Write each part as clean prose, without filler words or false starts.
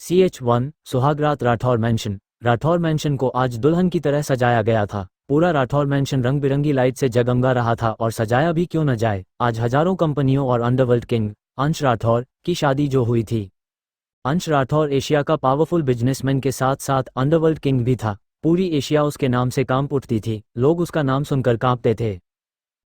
CH1 सुहागरात Rathore mention. Rathore mention को आज दुल्हन की तरह सजाया गया था। पूरा राठौर मैंशन रंग बिरंगी लाइट से जगमगा रहा था और सजाया भी क्यों न जाए। आज हजारों कंपनियों और अंडरवर्ल्ड किंग अंश राठौर की शादी जो हुई थी। अंश राठौर एशिया का पावरफुल बिजनेसमैन के साथ साथ अंडरवर्ल्ड किंग भी था। पूरी एशिया उसके नाम से कांप उठती थी, लोग उसका नाम सुनकर कांपते थे।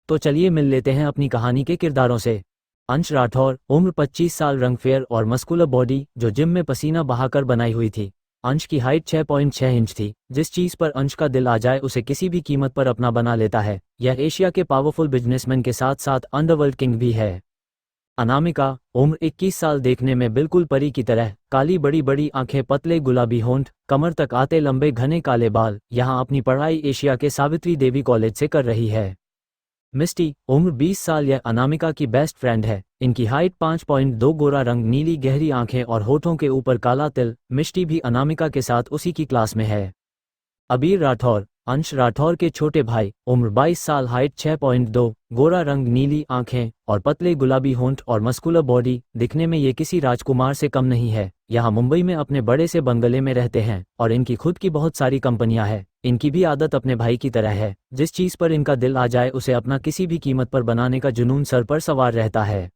तो चलिए मिल लेते हैं अपनी कहानी के किरदारों से। अंश राठौर, उम्र 25 साल, रंग फेयर और मस्कुलर बॉडी जो जिम में पसीना बहाकर बनाई हुई थी। अंश की हाइट 6.6 इंच थी। जिस चीज़ पर अंश का दिल आ जाए उसे किसी भी कीमत पर अपना बना लेता है। यह एशिया के पावरफुल बिजनेसमैन के साथ साथ अंडरवर्ल्ड किंग भी है। अनामिका, उम्र 21 साल, देखने में बिल्कुल परी की तरह, काली बड़ी बड़ी आंखें, पतले गुलाबी होंठ, कमर तक आते लंबे घने काले बाल। यहाँ अपनी पढ़ाई एशिया के सावित्री देवी कॉलेज से कर रही है। मिस्टी, उम्र 20 साल, यह अनामिका की बेस्ट फ्रेंड है। इनकी हाइट 5.2, गोरा रंग, नीली गहरी आंखें और होठों के ऊपर काला तिल। मिष्टी भी अनामिका के साथ उसी की क्लास में है। अबीर राठौर, अंश राठौर के छोटे भाई, उम्र 22 साल, हाइट 6.2, गोरा रंग, नीली आंखें और पतले गुलाबी होंठ और मस्कुलर बॉडी। दिखने में ये किसी राजकुमार से कम नहीं है। यहाँ मुंबई में अपने बड़े से बंगले में रहते हैं और इनकी खुद की बहुत सारी कंपनियां हैं। इनकी भी आदत अपने भाई की तरह है। जिस चीज़ पर इनका दिल आ जाए उसे अपना किसी भी कीमत पर बनाने का जुनून सर पर सवार रहता है।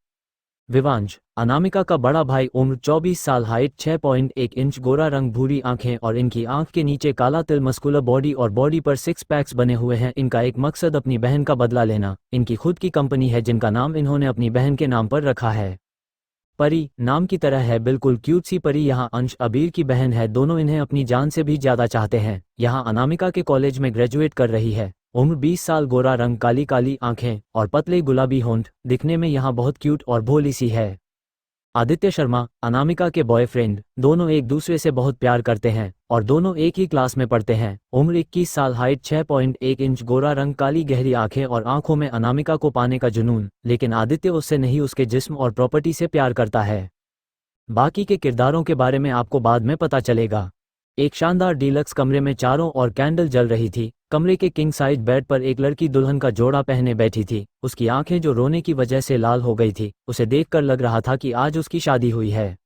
विवांश, अनामिका का बड़ा भाई, उम्र 24 साल, हाइट 6.1 इंच, गोरा रंग, भूरी आंखें और इनकी आंख के नीचे काला तिल, मस्कुलर बॉडी और बॉडी पर 6 पैक्स बने हुए हैं। इनका एक मकसद अपनी बहन का बदला लेना। इनकी खुद की कंपनी है जिनका नाम इन्होंने अपनी बहन के नाम पर रखा है। परी, नाम की तरह है, बिल्कुल क्यूट सी परी। यहाँ अंश अबीर की बहन है। दोनों इन्हें अपनी जान से भी ज्यादा चाहते हैं। यहाँ अनामिका के कॉलेज में ग्रेजुएट कर रही है। उम्र 20 साल, गोरा रंग, काली काली आंखें और पतले गुलाबी होंठ। दिखने में यहाँ बहुत क्यूट और भोली सी है। आदित्य शर्मा, अनामिका के बॉयफ्रेंड, दोनों एक दूसरे से बहुत प्यार करते हैं और दोनों एक ही क्लास में पढ़ते हैं। उम्र 21 साल, हाइट 6.1 इंच, गोरा रंग, काली गहरी आंखें और आंखों में अनामिका को पाने का जुनून। लेकिन आदित्य उससे नहीं, उसके जिस्म और प्रॉपर्टी से प्यार करता है। बाकी के किरदारों के बारे में आपको बाद में पता चलेगा। एक शानदार डीलक्स कमरे में चारों ओर कैंडल जल रही थी। कमरे के किंग साइज बेड पर एक लड़की दुल्हन का जोड़ा पहने बैठी थी। उसकी आंखें जो रोने की वजह से लाल हो गई थी, उसे देखकर लग रहा था कि आज उसकी शादी हुई है।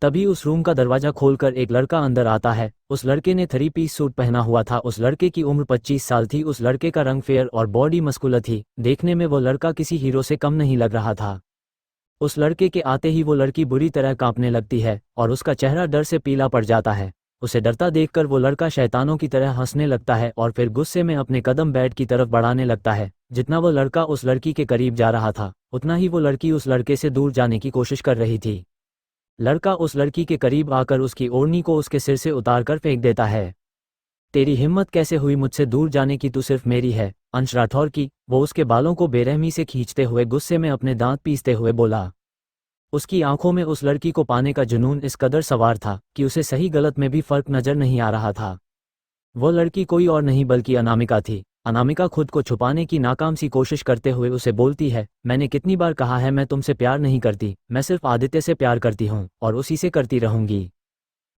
तभी उस रूम का दरवाजा खोलकर एक लड़का अंदर आता है। उस लड़के ने 3 पीस सूट पहना हुआ था। उस लड़के की उम्र 25 साल थी। उस लड़के का रंग फेयर और बॉडी मस्कुलर थी। देखने में वो लड़का किसी हीरो से कम नहीं लग रहा था। उस लड़के के आते ही वो लड़की बुरी तरह कांपने लगती है और उसका चेहरा डर से पीला पड़ जाता है। उसे डरता देखकर वो लड़का शैतानों की तरह हंसने लगता है और फिर गुस्से में अपने कदम बेड की तरफ बढ़ाने लगता है। जितना वो लड़का उस लड़की के करीब जा रहा था, उतना ही वो लड़की उस लड़के से दूर जाने की कोशिश कर रही थी। लड़का उस लड़की के करीब आकर उसकी ओढ़नी को उसके सिर से उतारकर फेंक देता है। तेरी हिम्मत कैसे हुई मुझसे दूर जाने की, तू सिर्फ मेरी है। अंश राठौर की। वो उसके बालों को बेरहमी से खींचते हुए गुस्से में अपने दांत पीसते हुए बोला। उसकी आंखों में उस लड़की को पाने का जुनून इस कदर सवार था कि उसे सही गलत में भी फर्क नजर नहीं आ रहा था। वो लड़की कोई और नहीं बल्कि अनामिका थी। अनामिका खुद को छुपाने की नाकाम सी कोशिश करते हुए उसे बोलती है, मैंने कितनी बार कहा है मैं तुमसे प्यार नहीं करती, मैं सिर्फ आदित्य से प्यार करती हूँ और उसी से करती रहूंगी।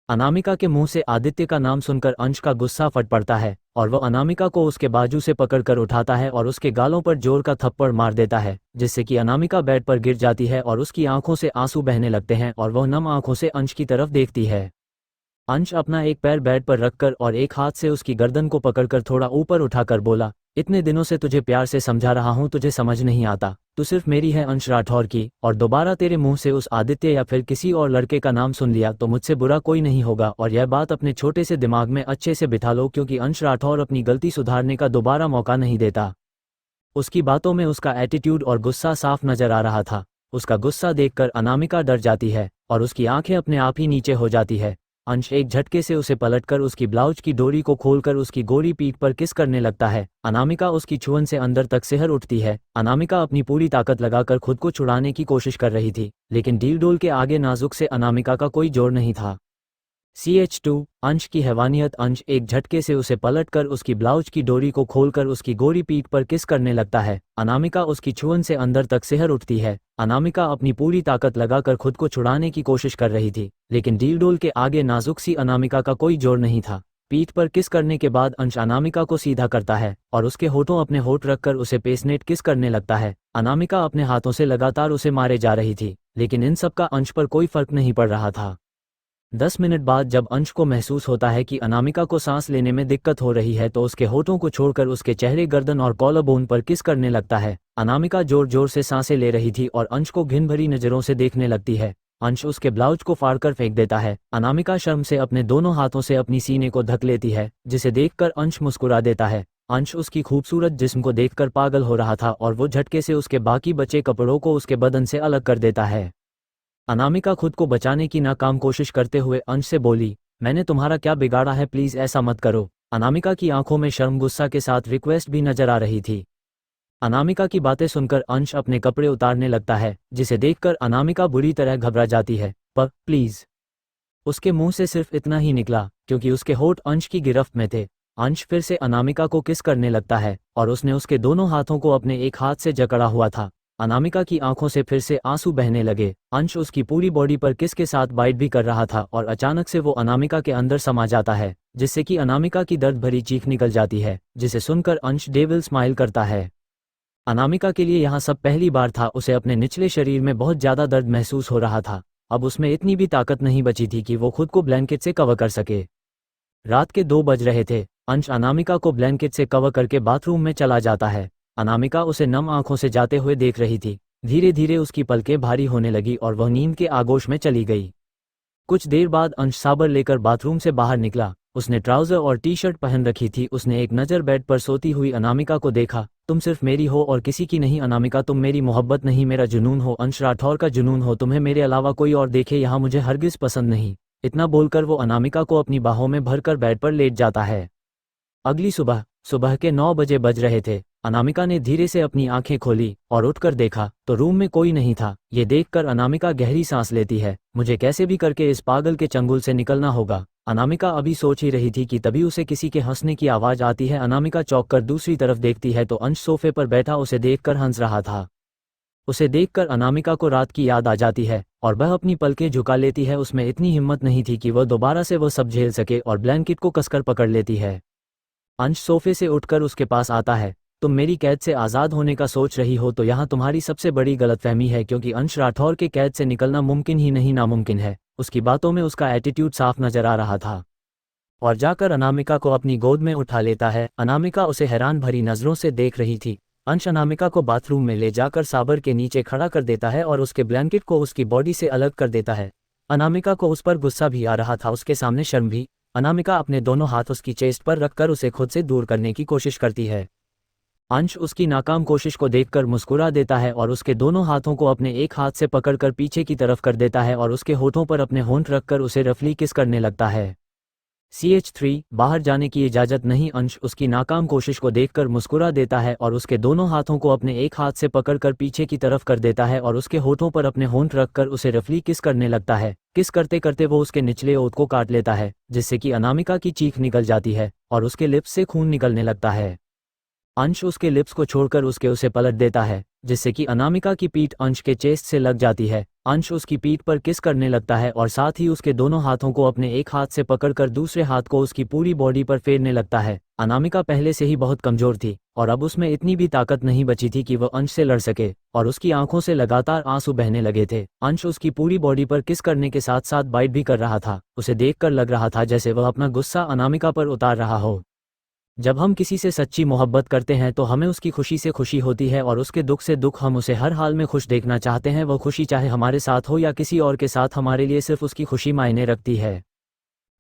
अनामिका के मुंह से आदित्य का नाम सुनकर अंश का गुस्सा फट पड़ता है और वह अनामिका को उसके बाजू से पकड़कर उठाता है और उसके गालों पर जोर का थप्पड़ मार देता है, जिससे कि अनामिका बेड पर गिर जाती है और उसकी आंखों से आंसू बहने लगते हैं और वह नम आंखों से अंश की तरफ देखती है। अंश अपना एक पैर बेड पर रखकर और एक हाथ से उसकी गर्दन को पकड़कर थोड़ा ऊपर उठाकर बोला, इतने दिनों से तुझे प्यार से समझा रहा हूँ, तुझे समझ नहीं आता। तू सिर्फ मेरी है अंश राठौर की, और दोबारा तेरे मुंह से उस आदित्य या फिर किसी और लड़के का नाम सुन लिया तो मुझसे बुरा कोई नहीं होगा। और यह बात अपने छोटे से दिमाग में अच्छे से बिठा लो, क्योंकि अंश राठौर अपनी गलती सुधारने का दोबारा मौका नहीं देता। उसकी बातों में उसका एटीट्यूड और गुस्सा साफ नजर आ रहा था। उसका गुस्सा देखकर अनामिका डर जाती है और उसकी आंखें अपने आप ही नीचे हो जाती है। अंश एक झटके से उसे पलटकर उसकी ब्लाउज की डोरी को खोलकर उसकी गोरी पीठ पर किस करने लगता है। अनामिका उसकी छुअन से अंदर तक सिहर उठती है। अनामिका अपनी पूरी ताकत लगाकर खुद को छुड़ाने की कोशिश कर रही थी, लेकिन डील डोल के आगे नाजुक से अनामिका का कोई जोर नहीं था। CH2 अंश की हैवानियत। अंश एक झटके से उसे पलटकर उसकी ब्लाउज की डोरी को खोलकर उसकी गोरी पीठ पर किस करने लगता है। अनामिका उसकी छुअन से अंदर तक सिहर उठती है। अनामिका अपनी पूरी ताकत लगाकर खुद को छुड़ाने की कोशिश कर रही थी, लेकिन डील डोल के आगे नाजुक सी अनामिका का कोई जोर नहीं था। पीठ पर किस करने के बाद अंश अनामिका को सीधा करता है और उसके होठों अपने होठ रखकर उसे पेसनेट किस करने लगता है। अनामिका अपने हाथों से लगातार उसे मारे जा रही थी, लेकिन इन सब का अंश पर कोई फर्क नहीं पड़ रहा था। 10 मिनट बाद जब अंश को महसूस होता है कि अनामिका को सांस लेने में दिक्कत हो रही है तो उसके होठों को छोड़कर उसके चेहरे, गर्दन और कॉलर बोन पर किस करने लगता है। अनामिका जोर जोर से सांसें ले रही थी और अंश को घिन भरी नजरों से देखने लगती है। अंश उसके ब्लाउज को फाड़कर फेंक देता है। अनामिका शर्म से अपने दोनों हाथों से अपनी सीने को ढक लेती है, जिसे देखकर अंश मुस्कुरा देता है। अंश उसकी खूबसूरत जिस्म को देखकर पागल हो रहा था और वो झटके से उसके बाकी बचे कपड़ों को उसके बदन से अलग कर देता है। अनामिका खुद को बचाने की नाकाम कोशिश करते हुए अंश से बोली, मैंने तुम्हारा क्या बिगाड़ा है, प्लीज ऐसा मत करो। अनामिका की आंखों में शर्म, गुस्सा के साथ रिक्वेस्ट भी नजर आ रही थी। अनामिका की बातें सुनकर अंश अपने कपड़े उतारने लगता है, जिसे देखकर अनामिका बुरी तरह घबरा जाती है। पर प्लीज, उसके मुंह से सिर्फ इतना ही निकला, क्योंकि उसके होठ अंश की गिरफ्त में थे। अंश फिर से अनामिका को किस करने लगता है और उसने उसके दोनों हाथों को अपने एक हाथ से जकड़ा हुआ था। अनामिका की आंखों से फिर से आंसू बहने लगे। अंश उसकी पूरी बॉडी पर किस के साथ बाइट भी कर रहा था और अचानक से वो अनामिका के अंदर समा जाता है, जिससे कि अनामिका की दर्द भरी चीख निकल जाती है, जिसे सुनकर अंश डेविल स्माइल करता है। अनामिका के लिए यहाँ सब पहली बार था। उसे अपने निचले शरीर में बहुत ज्यादा दर्द महसूस हो रहा था। अब उसमें इतनी भी ताकत नहीं बची थी कि वो खुद को ब्लैंकेट से कवर कर सके। रात के 2 बज रहे थे। अंश अनामिका को ब्लैंकेट से कवर करके बाथरूम में चला जाता है। अनामिका उसे नम आंखों से जाते हुए देख रही थी। धीरे धीरे उसकी पलकें भारी होने लगी और वह नींद के आगोश में चली गई। कुछ देर बाद अंश साबर लेकर बाथरूम से बाहर निकला। उसने ट्राउजर और टी शर्ट पहन रखी थी। उसने एक नज़र बेड पर सोती हुई अनामिका को देखा। तुम सिर्फ मेरी हो और किसी की नहीं अनामिका, तुम मेरी मोहब्बत नहीं, मेरा जुनून हो। अंश राठौर का जुनून हो। तुम्हें मेरे अलावा कोई और देखे यहाँ मुझे हरगिज पसंद नहीं। इतना बोलकर वो अनामिका को अपनी बाहों में भरकर बेड पर लेट जाता है। अगली सुबह के 9 बजे बज रहे थे। अनामिका ने धीरे से अपनी आंखें खोली और उठकर देखा तो रूम में कोई नहीं था। ये देखकर अनामिका गहरी सांस लेती है। मुझे कैसे भी करके इस पागल के चंगुल से निकलना होगा। अनामिका अभी सोच ही रही थी कि तभी उसे किसी के हंसने की आवाज आती है। अनामिका चौंक कर दूसरी तरफ देखती है तो अंश सोफे पर बैठा उसे देखकर हंस रहा था। उसे देखकर अनामिका को रात की याद आ जाती है और वह अपनी पलकें झुका लेती है। उसमें इतनी हिम्मत नहीं थी कि वह दोबारा से वो सब झेल सके और ब्लैंकेट को कसकर पकड़ लेती है। अंश सोफे से उठकर उसके पास आता है। तुम मेरी कैद से आज़ाद होने का सोच रही हो तो यहाँ तुम्हारी सबसे बड़ी गलतफहमी है, क्योंकि अंश राठौर के कैद से निकलना मुमकिन ही नहीं, नामुमकिन है। उसकी बातों में उसका एटीट्यूड साफ नजर आ रहा था और जाकर अनामिका को अपनी गोद में उठा लेता है। अनामिका उसे हैरान भरी नजरों से देख रही थी। अंश अनामिका को बाथरूम में ले जाकर साबर के नीचे खड़ा कर देता है और उसके ब्लैंकेट को उसकी बॉडी से अलग कर देता है। अनामिका को उस पर गुस्सा भी आ रहा था, उसके सामने शर्म भी। अनामिका अपने दोनों हाथ उसकी चेस्ट पर रखकर उसे खुद से दूर करने की कोशिश करती है। अंश उसकी नाकाम कोशिश को देखकर मुस्कुरा देता है और उसके दोनों हाथों को अपने एक हाथ से पकड़कर पीछे की तरफ कर देता है और उसके होठों पर अपने होंठ रखकर उसे रफली किस करने लगता है। CH3 बाहर जाने की इजाजत नहीं। अंश उसकी नाकाम कोशिश को देखकर मुस्कुरा देता है और उसके दोनों हाथों को अपने एक हाथ से पकड़कर पीछे की तरफ कर देता है और उसके होठों पर अपने होंठ रखकर उसे रफली किस करने लगता है। किस करते करते वो उसके निचले ओठ को काट लेता है, जिससे कि अनामिका की चीख निकल जाती है और उसके लिप्स से खून निकलने लगता है। अंश उसके लिप्स को छोड़कर उसे पलट देता है, जिससे कि अनामिका की पीठ अंश के चेस्ट से लग जाती है। अंश उसकी पीठ पर किस करने लगता है और साथ ही उसके दोनों हाथों को अपने एक हाथ से पकड़कर दूसरे हाथ को उसकी पूरी बॉडी पर फेरने लगता है। अनामिका पहले से ही बहुत कमजोर थी और अब उसमें इतनी भी ताकत नहीं बची थी कि वह अंश से लड़ सके और उसकी आंखों से लगातार आंसू बहने लगे थे। अंश उसकी पूरी बॉडी पर किस करने के साथ साथ बाइट भी कर रहा था। उसे देखकर लग रहा था जैसे वह अपना गुस्सा अनामिका पर उतार रहा हो। जब हम किसी से सच्ची मोहब्बत करते हैं तो हमें उसकी खुशी से खुशी होती है और उसके दुख से दुख। हम उसे हर हाल में खुश देखना चाहते हैं। वह खुशी चाहे हमारे साथ हो या किसी और के साथ, हमारे लिए सिर्फ उसकी खुशी मायने रखती है।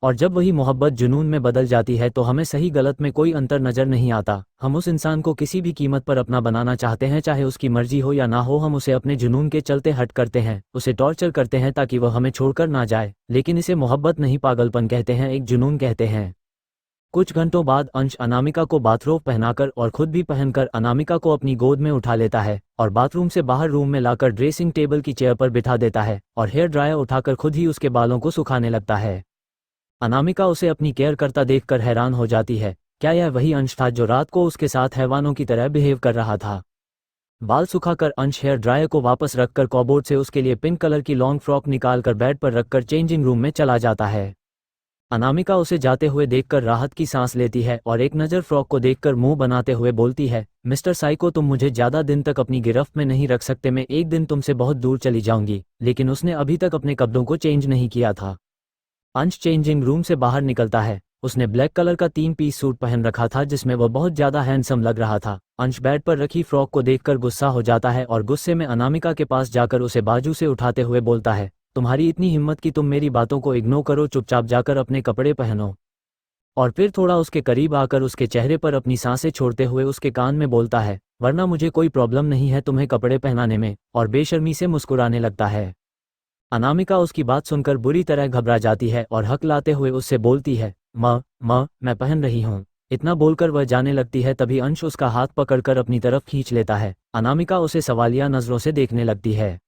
और जब वही मोहब्बत जुनून में बदल जाती है तो हमें सही गलत में कोई अंतर नजर नहीं आता। हम उस इंसान को किसी भी कीमत पर अपना बनाना चाहते हैं, चाहे उसकी मर्जी हो या ना हो। हम उसे अपने जुनून के चलते हट करते हैं, उसे टॉर्चर करते हैं ताकि वह हमें छोड़कर ना जाए। लेकिन इसे मोहब्बत नहीं, पागलपन कहते हैं, एक जुनून कहते हैं। कुछ घंटों बाद अंश अनामिका को बाथरोब पहनाकर और खुद भी पहनकर अनामिका को अपनी गोद में उठा लेता है और बाथरूम से बाहर रूम में लाकर ड्रेसिंग टेबल की चेयर पर बिठा देता है और हेयर ड्रायर उठाकर खुद ही उसके बालों को सुखाने लगता है। अनामिका उसे अपनी केयर करता देखकर हैरान हो जाती है। क्या यह वही अंश था जो रात को उसके साथ हैवानों की तरह बिहेव कर रहा था? बाल सुखाकर अंश हेयर ड्रायर को वापस रखकर कॉबोर्ड से उसके लिए पिंक कलर की लॉन्ग फ्रॉक निकालकर बेड पर रखकर चेंजिंग रूम में चला जाता है। अनामिका उसे जाते हुए देखकर राहत की सांस लेती है और एक नज़र फ्रॉक को देखकर मुंह बनाते हुए बोलती है, मिस्टर साइको, तुम मुझे ज़्यादा दिन तक अपनी गिरफ्त में नहीं रख सकते। मैं एक दिन तुमसे बहुत दूर चली जाऊंगी। लेकिन उसने अभी तक अपने कपड़ों को चेंज नहीं किया था। अंश चेंजिंग रूम से बाहर निकलता है। उसने ब्लैक कलर का 3 पीस सूट पहन रखा था जिसमें वह बहुत ज्यादा हैंडसम लग रहा था। अंश बेड पर रखी फ्रॉक को देखकर गुस्सा हो जाता है और गुस्से में अनामिका के पास जाकर उसे बाजू से उठाते हुए बोलता है, तुम्हारी इतनी हिम्मत कि तुम मेरी बातों को इग्नोर करो, चुपचाप जाकर अपने कपड़े पहनो। और फिर थोड़ा उसके करीब आकर उसके चेहरे पर अपनी सांसें छोड़ते हुए उसके कान में बोलता है, वरना मुझे कोई प्रॉब्लम नहीं है तुम्हें कपड़े पहनाने में, और बेशर्मी से मुस्कुराने लगता है। अनामिका उसकी बात सुनकर बुरी तरह घबरा जाती है और हक लाते हुए उससे बोलती है, मैं पहन रही हूँ। इतना बोलकर वह जाने लगती है तभी अंश उसका हाथ पकड़कर अपनी तरफ खींच लेता है। अनामिका उसे सवालिया नजरों से देखने लगती है।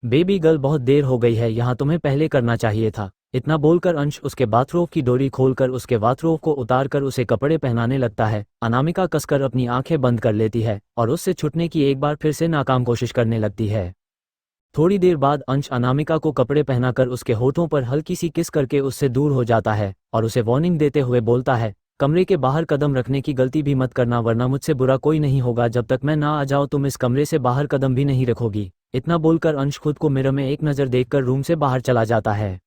बेबी गर्ल, बहुत देर हो गई है, यहाँ तुम्हें पहले करना चाहिए था। इतना बोलकर अंश उसके बाथरोब की डोरी खोलकर उसके बाथरोब को उतारकर उसे कपड़े पहनाने लगता है। अनामिका कसकर अपनी आंखें बंद कर लेती है और उससे छूटने की एक बार फिर से नाकाम कोशिश करने लगती है। थोड़ी देर बाद अंश अनामिका को कपड़े पहनाकर उसके होठों पर हल्की सी किस करके उससे दूर हो जाता है और उसे वार्निंग देते हुए बोलता है, कमरे के बाहर कदम रखने की गलती भी मत करना, वरना मुझसे बुरा कोई नहीं होगा। जब तक मैं ना आ जाऊं तुम इस कमरे से बाहर कदम भी नहीं रखोगी। इतना बोलकर अंश खुद को मिरर में एक नज़र देखकर रूम से बाहर चला जाता है।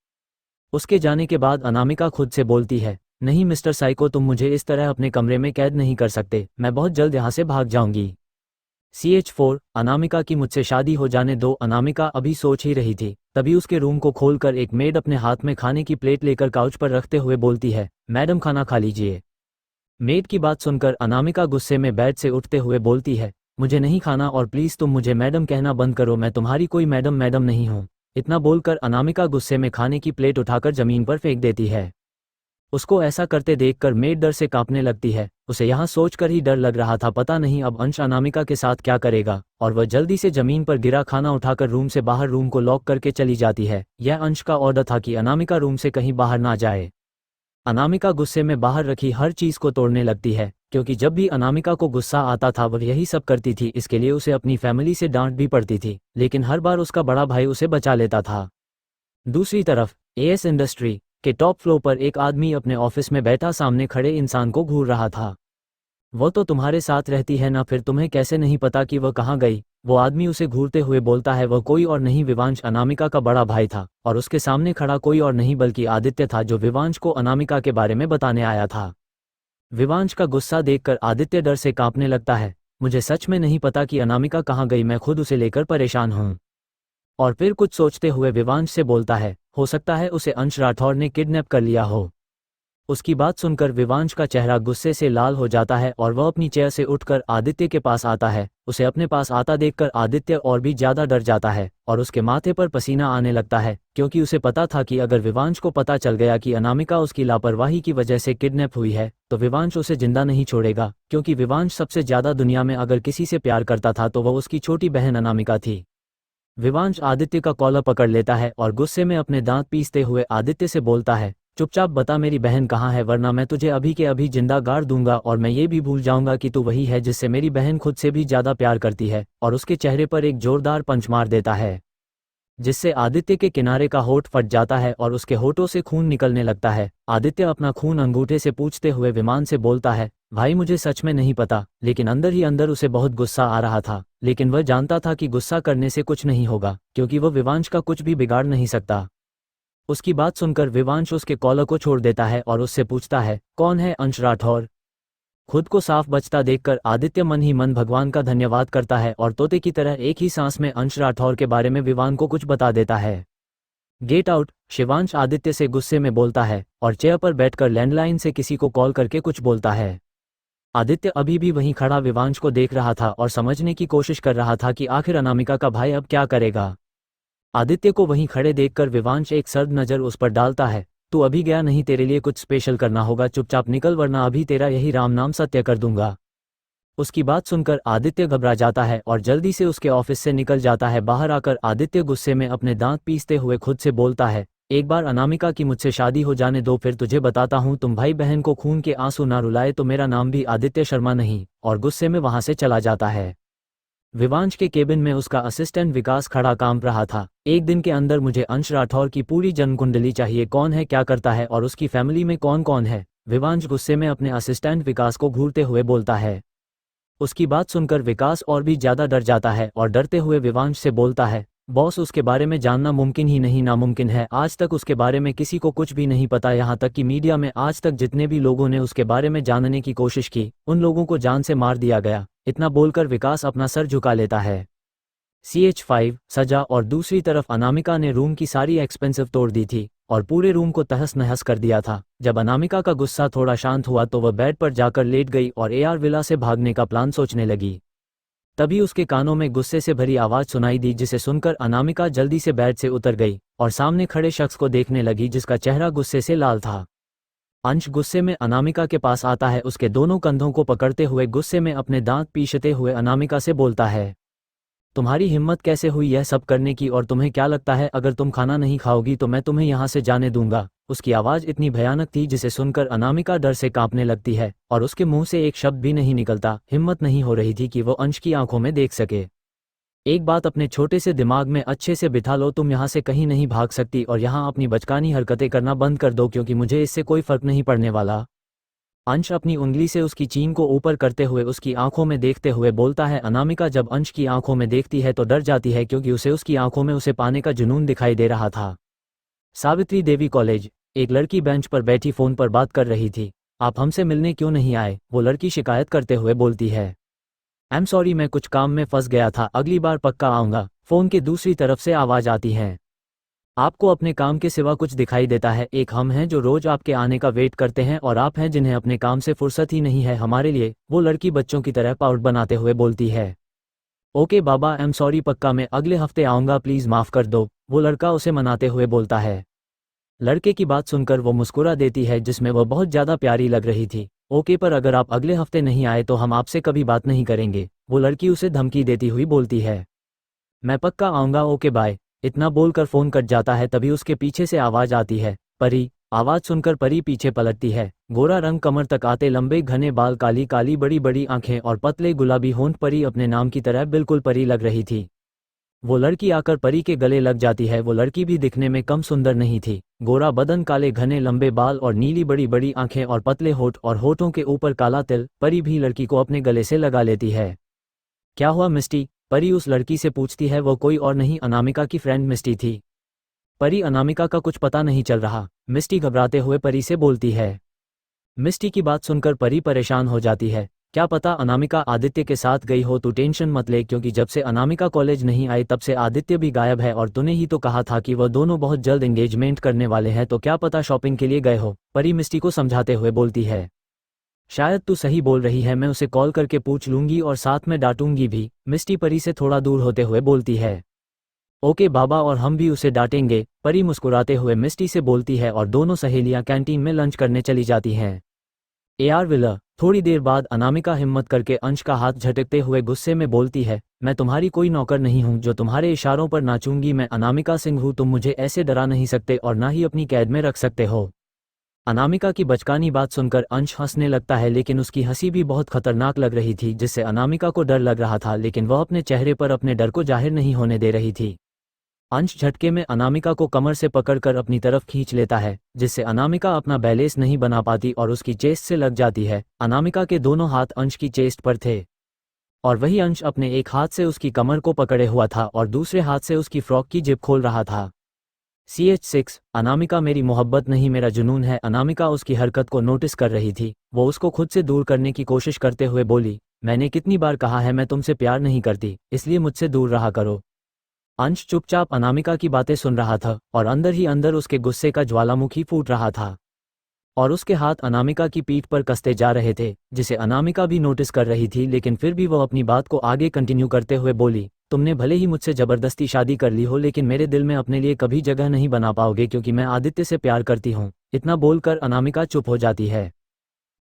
उसके जाने के बाद अनामिका खुद से बोलती है, नहीं मिस्टर साइको, तुम मुझे इस तरह अपने कमरे में कैद नहीं कर सकते, मैं बहुत जल्द यहाँ से भाग जाऊंगी। CH4, अनामिका की मुझसे शादी हो जाने दो। अनामिका अभी सोच ही रही थी तभी उसके रूम को खोलकर एक मेड अपने हाथ में खाने की प्लेट लेकर काउच पर रखते हुए बोलती है, मैडम खाना खा लीजिए। मेड की बात सुनकर अनामिका गुस्से में बेड से उठते हुए बोलती है, मुझे नहीं खाना और प्लीज़ तुम मुझे मैडम कहना बंद करो, मैं तुम्हारी कोई मैडम नहीं हूँ। इतना बोलकर अनामिका गुस्से में खाने की प्लेट उठाकर जमीन पर फेंक देती है। उसको ऐसा करते देखकर मेड डर से कांपने लगती है। उसे यहाँ सोचकर ही डर लग रहा था, पता नहीं अब अंश अनामिका के साथ क्या करेगा, और वह जल्दी से जमीन पर गिरा खाना उठाकर रूम से बाहर रूम को लॉक करके चली जाती है। यह अंश का ऑर्डर था कि अनामिका रूम से कहीं बाहर ना जाए। अनामिका गुस्से में बाहर रखी हर चीज को तोड़ने लगती है, क्योंकि जब भी अनामिका को गुस्सा आता था वह यही सब करती थी। इसके लिए उसे अपनी फैमिली से डांट भी पड़ती थी, लेकिन हर बार उसका बड़ा भाई उसे बचा लेता था। दूसरी तरफ AS इंडस्ट्री के टॉप फ्लोर पर एक आदमी अपने ऑफिस में बैठा सामने खड़े इंसान को घूर रहा था। वो तो तुम्हारे साथ रहती है ना, फिर तुम्हें कैसे नहीं पता कि वह कहाँ गई? वो आदमी उसे घूरते हुए बोलता है, वह कोई और नहीं विवांश अनामिका का बड़ा भाई था, और उसके सामने खड़ा कोई और नहीं बल्कि आदित्य था, जो विवांश को अनामिका के बारे में बताने आया था। विवांश का गुस्सा देखकर आदित्य डर से कांपने लगता है। मुझे सच में नहीं पता कि अनामिका कहाँ गई, मैं खुद उसे लेकर परेशान हूँ। और फिर कुछ सोचते हुए विवांश से बोलता है, हो सकता है उसे अंश राठौर ने किडनैप कर लिया हो। उसकी बात सुनकर विवांश का चेहरा गुस्से से लाल हो जाता है और वह अपनी चेयर से उठकर आदित्य के पास आता है। उसे अपने पास आता देखकर आदित्य और भी ज्यादा डर जाता है और उसके माथे पर पसीना आने लगता है, क्योंकि उसे पता था कि अगर विवांश को पता चल गया कि अनामिका उसकी लापरवाही की वजह से किडनैप हुई है तो विवांश उसे जिंदा नहीं छोड़ेगा, क्योंकि विवांश सबसे ज्यादा दुनिया में अगर किसी से प्यार करता था तो वह उसकी छोटी बहन अनामिका थी। विवांश आदित्य का कॉलर पकड़ लेता है और गुस्से में अपने दांत पीसते हुए आदित्य से बोलता है, चुपचाप बता मेरी बहन कहाँ है, वरना मैं तुझे अभी के अभी जिंदा गाड़ दूंगा और मैं ये भी भूल जाऊंगा कि तू वही है जिससे मेरी बहन खुद से भी ज्यादा प्यार करती है। और उसके चेहरे पर एक जोरदार पंच मार देता है, जिससे आदित्य के किनारे का होठ फट जाता है और उसके होठों से खून निकलने लगता है। आदित्य अपना खून अंगूठे से पूछते हुए विमान से बोलता है, भाई मुझे सच में नहीं पता, लेकिन अंदर ही अंदर उसे बहुत गुस्सा आ रहा था, लेकिन वह जानता था कि गुस्सा करने से कुछ नहीं होगा, क्योंकि वह विवांश का कुछ भी बिगाड़ नहीं सकता। उसकी बात सुनकर विवांश उसके कॉलर को छोड़ देता है और उससे पूछता है, कौन है अंश राठौर? खुद को साफ बचता देखकर आदित्य मन ही मन भगवान का धन्यवाद करता है और तोते की तरह एक ही सांस में अंश राठौर के बारे में विवान को कुछ बता देता है। गेट आउट, शिवांश आदित्य से गुस्से में बोलता है और चेयर पर बैठकर लैंडलाइन से किसी को कॉल करके कुछ बोलता है। आदित्य अभी भी वहीं खड़ा विवांश को देख रहा था और समझने की कोशिश कर रहा था कि आखिर अनामिका का भाई अब क्या करेगा। आदित्य को वहीं खड़े देखकर विवांश एक सर्द नज़र उस पर डालता है, तू अभी गया नहीं, तेरे लिए कुछ स्पेशल करना होगा, चुपचाप निकल वरना अभी तेरा यही राम नाम सत्य कर दूंगा। उसकी बात सुनकर आदित्य घबरा जाता है और जल्दी से उसके ऑफिस से निकल जाता है। बाहर आकर आदित्य गुस्से में अपने दांत पीसते हुए खुद से बोलता है, एक बार अनामिका की मुझसे शादी हो जाने दो, फिर तुझे बताता हूँ, तुम भाई बहन को खून के आंसू ना रुलाए तो मेरा नाम भी आदित्य शर्मा नहीं। और गुस्से में वहां से चला जाता है। विवांश के केबिन में उसका असिस्टेंट विकास खड़ा काम रहा था। एक दिन के अंदर मुझे अंश राठौर की पूरी जन्मकुंडली चाहिए, कौन है, क्या करता है और उसकी फैमिली में कौन कौन है? विवांश गुस्से में अपने असिस्टेंट विकास को घूरते हुए बोलता है। उसकी बात सुनकर विकास और भी ज्यादा डर जाता है और डरते हुए विवांश से बोलता है, बॉस, उसके बारे में जानना मुमकिन ही नहीं, नामुमकिन है। आज तक उसके बारे में किसी को कुछ भी नहीं पता, यहाँ तक कि मीडिया में आज तक जितने भी लोगों ने उसके बारे में जानने की कोशिश की उन लोगों को जान से मार दिया गया। इतना बोलकर विकास अपना सर झुका लेता है। CH5 सजा। और दूसरी तरफ अनामिका ने रूम की सारी एक्सपेंसिव तोड़ दी थी और पूरे रूम को तहस नहस कर दिया था। जब अनामिका का गुस्सा थोड़ा शांत हुआ तो वह बेड पर जाकर लेट गई और AR विला से भागने का प्लान सोचने लगी। तभी उसके कानों में गुस्से से भरी आवाज सुनाई दी, जिसे सुनकर अनामिका जल्दी से बेड से उतर गई और सामने खड़े शख्स को देखने लगी जिसका चेहरा गुस्से से लाल था। अंश गुस्से में अनामिका के पास आता है, उसके दोनों कंधों को पकड़ते हुए गुस्से में अपने दांत पीसते हुए अनामिका से बोलता है, तुम्हारी हिम्मत कैसे हुई यह सब करने की, और तुम्हें क्या लगता है अगर तुम खाना नहीं खाओगी तो मैं तुम्हें यहाँ से जाने दूंगा। उसकी आवाज़ इतनी भयानक थी जिसे सुनकर अनामिका डर से कांपने लगती है और उसके मुंह से एक शब्द भी नहीं निकलता। हिम्मत नहीं हो रही थी कि वो अंश की आंखों में देख सके। एक बात अपने छोटे से दिमाग में अच्छे से बिठा लो, तुम यहाँ से कहीं नहीं भाग सकती और यहाँ अपनी बचकानी हरकतें करना बंद कर दो, क्योंकि मुझे इससे कोई फर्क नहीं पड़ने वाला। अंश अपनी उंगली से उसकी चीन को ऊपर करते हुए उसकी आंखों में देखते हुए बोलता है। अनामिका जब अंश की आंखों में देखती है तो डर जाती है, क्योंकि उसे उसकी आंखों में उसे पाने का जुनून दिखाई दे रहा था। सावित्री देवी कॉलेज। एक लड़की बेंच पर बैठी फोन पर बात कर रही थी। आप हमसे मिलने क्यों नहीं आए, वो लड़की शिकायत करते हुए बोलती है। आई एम सॉरी, मैं कुछ काम में फंस गया था, अगली बार पक्का आऊंगा। फोन के दूसरी तरफ से आवाज आती है, आपको अपने काम के सिवा कुछ दिखाई देता है? एक हम हैं जो रोज आपके आने का वेट करते हैं और आप हैं जिन्हें अपने काम से फुर्सत ही नहीं है हमारे लिए, वो लड़की बच्चों की तरह पाउट बनाते हुए बोलती है। Okay Baba, I am sorry, पक्का मैं अगले हफ्ते आऊंगा, प्लीज माफ कर दो, वो लड़का उसे मनाते हुए बोलता है। लड़के की बात सुनकर वो मुस्कुरा देती है, जिसमें वह बहुत ज्यादा प्यारी लग रही थी। ओके, पर अगर आप अगले हफ्ते नहीं आए तो हम आपसे कभी बात नहीं करेंगे, वो लड़की उसे धमकी देती हुई बोलती है। मैं पक्का आऊंगा, ओके बाय। इतना बोलकर फोन कट जाता है। तभी उसके पीछे से आवाज आती है, परी। आवाज सुनकर परी पीछे पलटती है। गोरा रंग, कमर तक आते लंबे घने बाल, काली काली बड़ी बड़ी आंखें और पतले गुलाबी होंठ। परी अपने नाम की तरह बिल्कुल परी लग रही थी। वो लड़की आकर परी के गले लग जाती है। वो लड़की भी दिखने में कम सुंदर नहीं थी। गोरा बदन, काले घने लंबे बाल और नीली बड़ी बड़ी आंखें और पतले होठ और होठों के ऊपर काला तिल। परी भी लड़की को अपने गले से लगा लेती है। क्या हुआ मिस्टी, परी उस लड़की से पूछती है। वो कोई और नहीं, अनामिका की फ्रेंड मिस्टी थी। परी, अनामिका का कुछ पता नहीं चल रहा, मिस्टी घबराते हुए परी से बोलती है। मिस्टी की बात सुनकर परी परेशान हो जाती है। क्या पता अनामिका आदित्य के साथ गई हो, तू टेंशन मत ले, क्योंकि जब से अनामिका कॉलेज नहीं आई तब से आदित्य भी गायब है और तूने ही तो कहा था कि वह दोनों बहुत जल्द एंगेजमेंट करने वाले हैं, तो क्या पता शॉपिंग के लिए गए हो, परी मिस्टी को समझाते हुए बोलती है। शायद तू सही बोल रही है, मैं उसे कॉल करके पूछ लूंगी और साथ में डांटूंगी भी, मिस्टी परी से थोड़ा दूर होते हुए बोलती है। ओके बाबा, और हम भी उसे डांटेंगे, परी मुस्कुराते हुए मिस्टी से बोलती है और दोनों सहेलियां कैंटीन में लंच करने चली जाती हैं। AR villa. थोड़ी देर बाद अनामिका हिम्मत करके अंश का हाथ झटकते हुए गुस्से में बोलती है, मैं तुम्हारी कोई नौकर नहीं हूं जो तुम्हारे इशारों पर नाचूंगी। मैं अनामिका सिंह हूं, तुम मुझे ऐसे डरा नहीं सकते और ना ही अपनी कैद में रख सकते हो। अनामिका की बचकानी बात सुनकर अंश हंसने लगता है, लेकिन उसकी हंसी भी बहुत खतरनाक लग रही थी, जिससे अनामिका को डर लग रहा था, लेकिन वह अपने चेहरे पर अपने डर को जाहिर नहीं होने दे रही थी। अंश झटके में अनामिका को कमर से पकड़कर अपनी तरफ खींच लेता है, जिससे अनामिका अपना बैलेंस नहीं बना पाती और उसकी चेस्ट से लग जाती है। अनामिका के दोनों हाथ अंश की चेस्ट पर थे और वही अंश अपने एक हाथ से उसकी कमर को पकड़े हुआ था और दूसरे हाथ से उसकी फ्रॉक की जिप खोल रहा था। CH6। अनामिका, मेरी मोहब्बत नहीं मेरा जुनून है। अनामिका उसकी हरकत को नोटिस कर रही थी। वो उसको खुद से दूर करने की कोशिश करते हुए बोली, मैंने कितनी बार कहा है मैं तुमसे प्यार नहीं करती, इसलिए मुझसे दूर रहा करो। अंश चुपचाप अनामिका की बातें सुन रहा था और अंदर ही अंदर उसके गुस्से का ज्वालामुखी फूट रहा था और उसके हाथ अनामिका की पीठ पर कसते जा रहे थे, जिसे अनामिका भी नोटिस कर रही थी, लेकिन फिर भी वह अपनी बात को आगे कंटिन्यू करते हुए बोली, तुमने भले ही मुझसे जबरदस्ती शादी कर ली हो, लेकिन मेरे दिल में अपने लिए कभी जगह नहीं बना पाओगे, क्योंकि मैं आदित्य से प्यार करती हूँ। इतना बोलकर अनामिका चुप हो जाती है।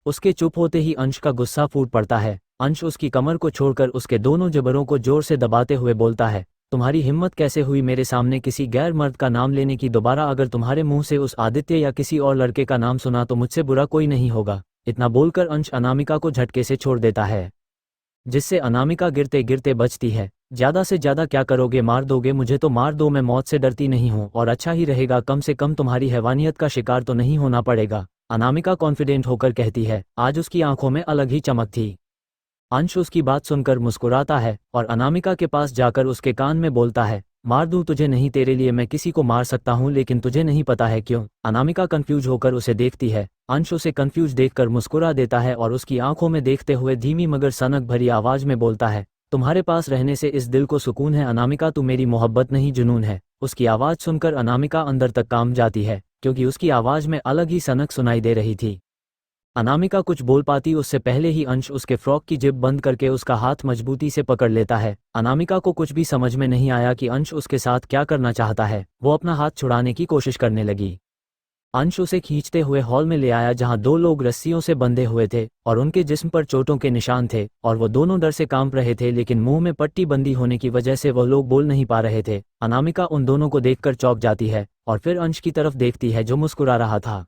उसके चुप होते ही अंश का गुस्सा फूट पड़ता है। अंश उसकी कमर को छोड़कर उसके दोनों जबरों को जोर से दबाते हुए बोलता है, तुम्हारी हिम्मत कैसे हुई मेरे सामने किसी गैर मर्द का नाम लेने की? दोबारा अगर तुम्हारे मुंह से उस आदित्य या किसी और लड़के का नाम सुना तो मुझसे बुरा कोई नहीं होगा। इतना बोलकर अंश अनामिका को झटके से छोड़ देता है, जिससे अनामिका गिरते गिरते बचती है। ज्यादा से ज्यादा क्या करोगे, मार दोगे मुझे तो मार दो, मैं मौत से डरती नहीं हूँ और अच्छा ही रहेगा, कम से कम तुम्हारी हैवानियत का शिकार तो नहीं होना पड़ेगा, अनामिका कॉन्फिडेंट होकर कहती है। आज उसकी आंखों में अलग ही चमक थी। अंश उसकी बात सुनकर मुस्कुराता है और अनामिका के पास जाकर उसके कान में बोलता है, मार दूं तुझे नहीं, तेरे लिए मैं किसी को मार सकता हूं, लेकिन तुझे नहीं पता है क्यों। अनामिका कंफ्यूज होकर उसे देखती है। अंश उसे कंफ्यूज देखकर मुस्कुरा देता है और उसकी आंखों में देखते हुए धीमी मगर सनक भरी आवाज में बोलता है, तुम्हारे पास रहने से इस दिल को सुकून है अनामिका, तू मेरी मोहब्बत नहीं जुनून है। उसकी आवाज सुनकर अनामिका अंदर तक कांप जाती है, क्योंकि उसकी आवाज में अलग ही सनक सुनाई दे रही थी। अनामिका कुछ बोल पाती उससे पहले ही अंश उसके फ्रॉक की जिप बंद करके उसका हाथ मजबूती से पकड़ लेता है। अनामिका को कुछ भी समझ में नहीं आया कि अंश उसके साथ क्या करना चाहता है। वो अपना हाथ छुड़ाने की कोशिश करने लगी। अंश उसे खींचते हुए हॉल में ले आया, जहां दो लोग रस्सियों से बंधे हुए थे और उनके जिस्म पर चोटों के निशान थे और वो दोनों डर से कांप रहे थे, लेकिन मुंह में पट्टी बंदी होने की वजह से वह लोग बोल नहीं पा रहे थे। अनामिका उन दोनों को देखकर चौंक जाती है और फिर अंश की तरफ देखती है जो मुस्कुरा रहा था।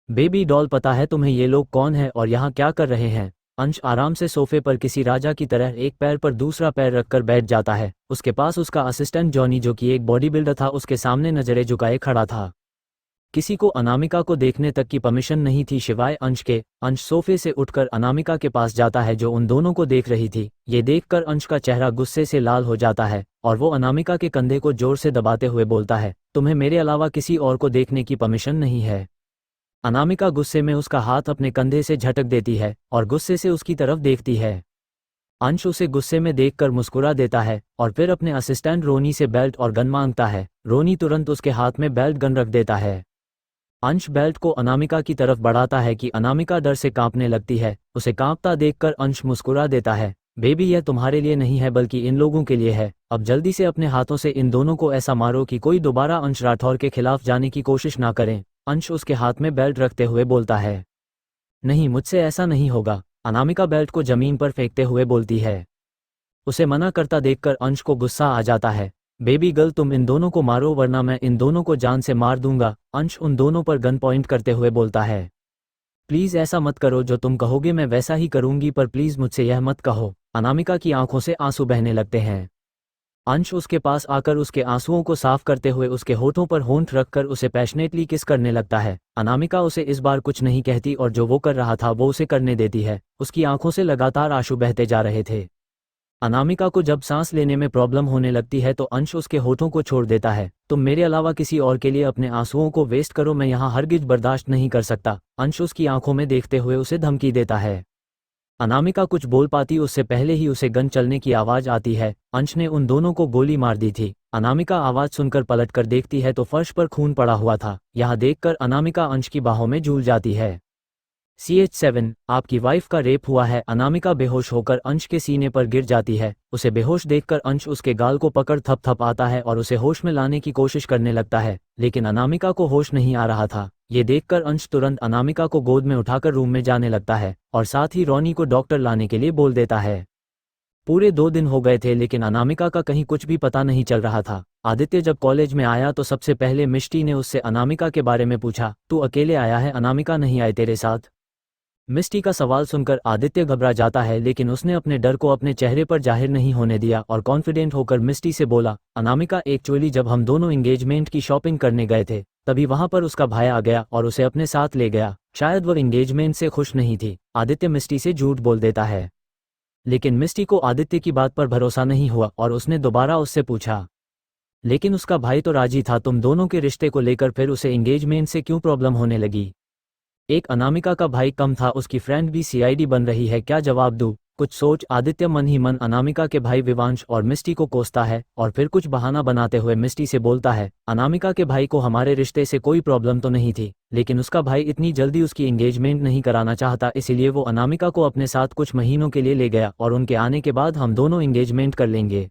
बेबी डॉल, पता है तुम्हें ये लोग कौन है और यहाँ क्या कर रहे हैं? अंश आराम से सोफे पर किसी राजा की तरह एक पैर पर दूसरा पैर रखकर बैठ जाता है। उसके पास उसका असिस्टेंट जॉनी, जो कि एक बॉडी बिल्डर था, उसके सामने नजरें झुकाए खड़ा था। किसी को अनामिका को देखने तक की परमिशन नहीं थी सिवाय अंश के। अंश सोफे से उठकर अनामिका के पास जाता है जो उन दोनों को देख रही थी। ये देखकर अंश का चेहरा गुस्से से लाल हो जाता है और वो अनामिका के कंधे को जोर से दबाते हुए बोलता है, तुम्हें मेरे अलावा किसी और को देखने की परमिशन नहीं है। अनामिका गुस्से में उसका हाथ अपने कंधे से झटक देती है और गुस्से से उसकी तरफ देखती है। अंश उसे गुस्से में देखकर मुस्कुरा देता है और फिर अपने असिस्टेंट रोनी से बेल्ट और गन मांगता है। रोनी तुरंत उसके हाथ में बेल्ट गन रख देता है। अंश बेल्ट को अनामिका की तरफ बढ़ाता है कि अनामिका डर से कांपने लगती है। उसे कांपता देखकर अंश मुस्कुरा देता है, बेबी यह तुम्हारे लिए नहीं है बल्कि इन लोगों के लिए है। अब जल्दी से अपने हाथों से इन दोनों को ऐसा मारो कि कोई दोबारा अंश राठौर के खिलाफ जाने की कोशिश ना करें। अंश उसके हाथ में बेल्ट रखते हुए बोलता है, नहीं मुझसे ऐसा नहीं होगा। अनामिका बेल्ट को जमीन पर फेंकते हुए बोलती है। उसे मना करता देखकर अंश को गुस्सा आ जाता है, बेबी गर्ल तुम इन दोनों को मारो वरना मैं इन दोनों को जान से मार दूंगा। अंश उन दोनों पर गन पॉइंट करते हुए बोलता है, प्लीज ऐसा मत करो, जो तुम कहोगे मैं वैसा ही करूंगी, पर प्लीज मुझसे यह मत कहो। अनामिका की आंखों से आंसू बहने लगते हैं। अंश उसके पास आकर उसके आंसुओं को साफ करते हुए उसके होठों पर होंठ रखकर उसे पैशनेटली किस करने लगता है। अनामिका उसे इस बार कुछ नहीं कहती और जो वो कर रहा था वो उसे करने देती है। उसकी आंखों से लगातार आंसू बहते जा रहे थे। अनामिका को जब सांस लेने में प्रॉब्लम होने लगती है तो अंश उसके होठों को छोड़ देता है। तुम मेरे अलावा किसी और के लिए अपने आंसुओं को वेस्ट करो, मैं यहाँ हरगिज बर्दाश्त नहीं कर सकता। अंश उसकी आंखों में देखते हुए उसे धमकी देता है। अनामिका कुछ बोल पाती उससे पहले ही उसे गन चलने की आवाज आती है। अंश ने उन दोनों को गोली मार दी थी। अनामिका आवाज सुनकर पलटकर देखती है तो फर्श पर खून पड़ा हुआ था। यह देखकर अनामिका अंश की बाहों में झूल जाती है। CH7 आपकी वाइफ का रेप हुआ है। अनामिका बेहोश होकर अंश के सीने पर गिर जाती है। उसे बेहोश देखकर अंश उसके गाल को पकड़ थपथपाता है और उसे होश में लाने की कोशिश करने लगता है, लेकिन अनामिका को होश नहीं आ रहा था। ये देखकर अंश तुरंत अनामिका को गोद में उठाकर रूम में जाने लगता है और साथ ही रोनी को डॉक्टर लाने के लिए बोल देता है। पूरे 2 दिन हो गए थे लेकिन अनामिका का कहीं कुछ भी पता नहीं चल रहा था। आदित्य जब कॉलेज में आया तो सबसे पहले मिष्टी ने उससे अनामिका के बारे में पूछा, तू अकेले आया है, अनामिका नहीं आए तेरे साथ? मिष्टी का सवाल सुनकर आदित्य घबरा जाता है, लेकिन उसने अपने डर को अपने चेहरे पर जाहिर नहीं होने दिया और कॉन्फिडेंट होकर मिष्टी से बोला, अनामिका एक्चुअली जब हम दोनों एंगेजमेंट की शॉपिंग करने गए थे तभी वहां पर उसका भाई आ गया और उसे अपने साथ ले गया। शायद वह एंगेजमेंट से खुश नहीं थी। आदित्य मिष्टी से झूठ बोल देता है, लेकिन मिष्टी को आदित्य की बात पर भरोसा नहीं हुआ और उसने दोबारा उससे पूछा, लेकिन उसका भाई तो राजी था, तुम दोनों के रिश्ते को लेकर फिर उसे एंगेजमेंट से क्यों प्रॉब्लम होने लगी? एक अनामिका का भाई कम था, उसकी फ्रेंड भी CID बन रही है, क्या जवाब दूं? कुछ सोच आदित्य मन ही मन अनामिका के भाई विवांश और मिष्टी को कोसता है और फिर कुछ बहाना बनाते हुए मिष्टी से बोलता है, अनामिका के भाई को हमारे रिश्ते से कोई प्रॉब्लम तो नहीं थी, लेकिन उसका भाई इतनी जल्दी उसकी एंगेजमेंट नहीं कराना चाहता, इसीलिए वो अनामिका को अपने साथ कुछ महीनों के लिए ले गया और उनके आने के बाद हम दोनों एंगेजमेंट कर लेंगे।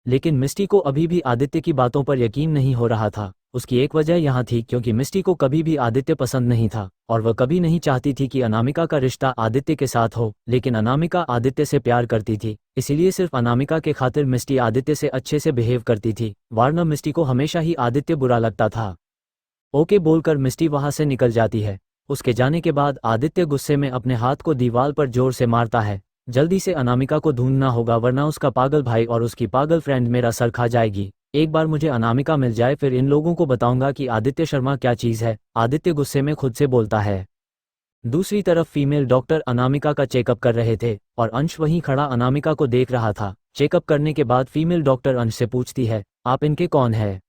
लेकिन मिष्टी को अभी भी आदित्य की बातों पर यकीन नहीं हो रहा था। उसकी एक वजह यहाँ थी क्योंकि मिष्टी को कभी भी आदित्य पसंद नहीं था और वह कभी नहीं चाहती थी कि अनामिका का रिश्ता आदित्य के साथ हो, लेकिन अनामिका आदित्य से प्यार करती थी, इसीलिए सिर्फ अनामिका के खातिर मिष्टी आदित्य से अच्छे से बिहेव करती थी, वरना मिष्टी को हमेशा ही आदित्य बुरा लगता था। ओके बोलकर मिष्टी वहां से निकल जाती है। उसके जाने के बाद आदित्य गुस्से में अपने हाथ को दीवार पर जोर से मारता है। जल्दी से अनामिका को ढूंढना होगा वरना उसका पागल भाई और उसकी पागल फ्रेंड मेरा सर खा जाएगी। एक बार मुझे अनामिका मिल जाए फिर इन लोगों को बताऊंगा कि आदित्य शर्मा क्या चीज है, आदित्य गुस्से में खुद से बोलता है। दूसरी तरफ फीमेल डॉक्टर अनामिका का चेकअप कर रहे थे और अंश वहीं खड़ा अनामिका को देख रहा था। चेकअप करने के बाद फीमेल डॉक्टर अंश से पूछती है, आप इनके कौन है?